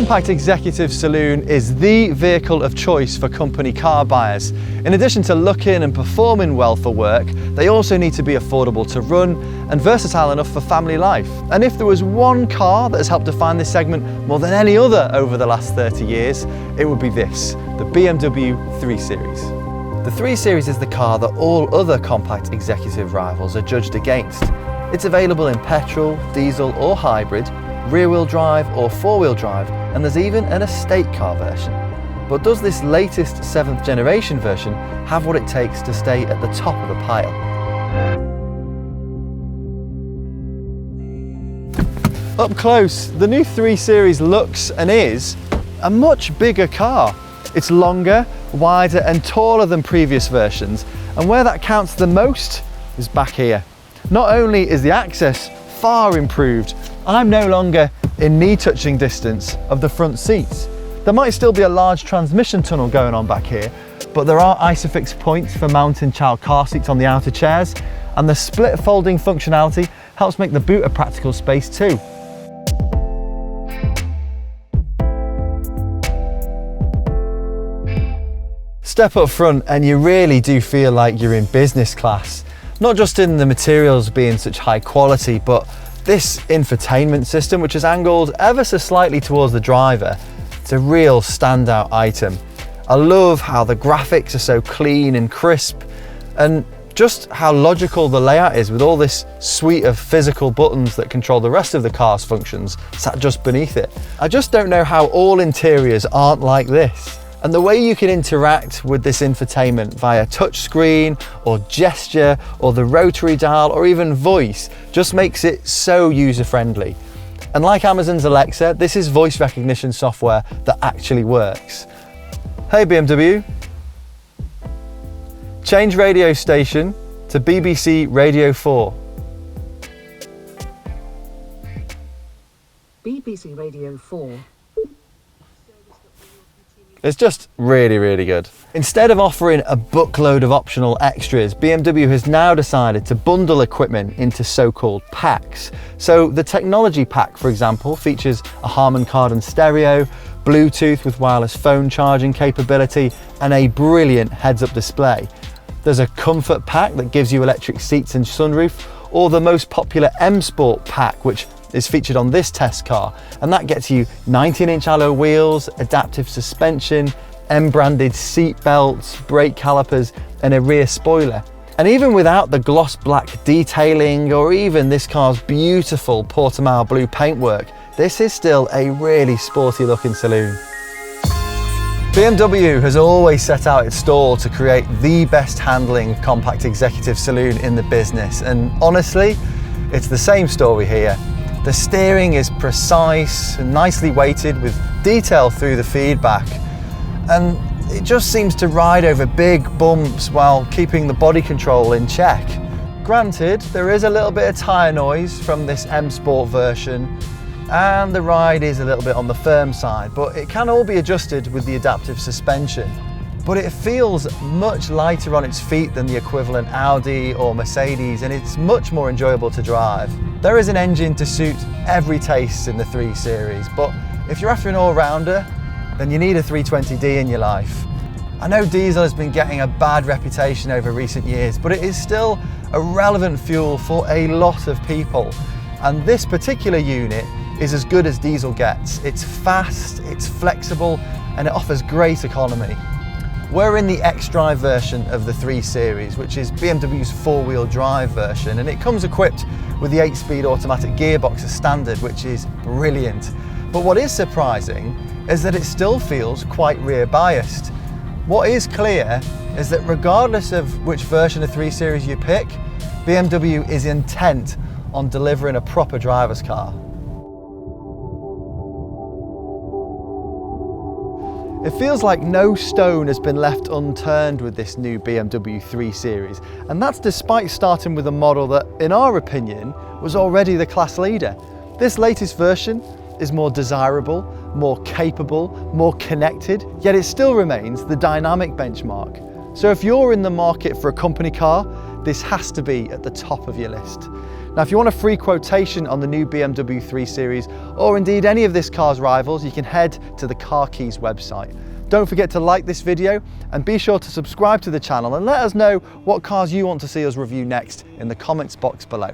compact executive saloon is the vehicle of choice for company car buyers. In addition to looking and performing well for work, they also need to be affordable to run and versatile enough for family life. And if there was one car that has helped define this segment more than any other over the last 30 years, it would be this, the BMW 3 Series. The 3 Series is the car that all other compact executive rivals are judged against. It's available in petrol, diesel or hybrid, rear-wheel drive or four-wheel drive, and there's even an estate car version. But does this latest 7th generation version have what it takes to stay at the top of the pile? Up close, the new 3 Series looks and is a much bigger car. It's longer, wider and taller than previous versions, and where that counts the most is back here. Not only is the access far improved, I'm no longer in knee-touching distance of the front seats. There might still be a large transmission tunnel going on back here, but there are ISOFIX points for mounting child car seats on the outer chairs, and the split folding functionality helps make the boot a practical space too. Step up front and you really do feel like you're in business class. Not just in the materials being such high quality, but this infotainment system, which is angled ever so slightly towards the driver, it's a real standout item. I love how the graphics are so clean and crisp, and just how logical the layout is with all this suite of physical buttons that control the rest of the car's functions sat just beneath it. I just don't know how all interiors aren't like this. And the way you can interact with this infotainment via touchscreen or gesture or the rotary dial or even voice just makes it so user-friendly. And like Amazon's Alexa, this is voice recognition software that actually works. Hey BMW, change radio station to BBC Radio 4. BBC Radio 4. It's just really, really good. Instead of offering a bookload of optional extras, BMW has now decided to bundle equipment into so-called packs. So the technology pack, for example, features a Harman Kardon stereo, Bluetooth with wireless phone charging capability, and a brilliant heads-up display. There's a comfort pack that gives you electric seats and sunroof, or the most popular M Sport pack, which is featured on this test car, and that gets you 19-inch alloy wheels, adaptive suspension, M-branded seat belts, brake calipers, and a rear spoiler. And even without the gloss black detailing or even this car's beautiful Portimao blue paintwork, this is still a really sporty looking saloon. BMW has always set out its stall to create the best handling compact executive saloon in the business, and honestly, it's the same story here. The steering is precise and nicely weighted with detail through the feedback, and it just seems to ride over big bumps while keeping the body control in check. Granted, there is a little bit of tyre noise from this M Sport version, and the ride is a little bit on the firm side, but it can all be adjusted with the adaptive suspension. But it feels much lighter on its feet than the equivalent Audi or Mercedes, and it's much more enjoyable to drive. There is an engine to suit every taste in the 3 Series, but if you're after an all-rounder, then you need a 320d in your life. I know diesel has been getting a bad reputation over recent years, but it is still a relevant fuel for a lot of people. And this particular unit is as good as diesel gets. It's fast, it's flexible, and it offers great economy. We're in the X-Drive version of the 3 Series, which is BMW's four-wheel drive version, and it comes equipped with the 8-speed automatic gearbox as standard, which is brilliant. But what is surprising is that it still feels quite rear-biased. What is clear is that regardless of which version of 3 Series you pick, BMW is intent on delivering a proper driver's car. It feels like no stone has been left unturned with this new BMW 3 Series, and that's despite starting with a model that, in our opinion, was already the class leader. This latest version is more desirable, more capable, more connected, yet it still remains the dynamic benchmark. So if you're in the market for a company car, this has to be at the top of your list. Now, if you want a free quotation on the new BMW 3 Series, or indeed any of this car's rivals, you can head to the Car Keys website. Don't forget to like this video and be sure to subscribe to the channel and let us know what cars you want to see us review next in the comments box below.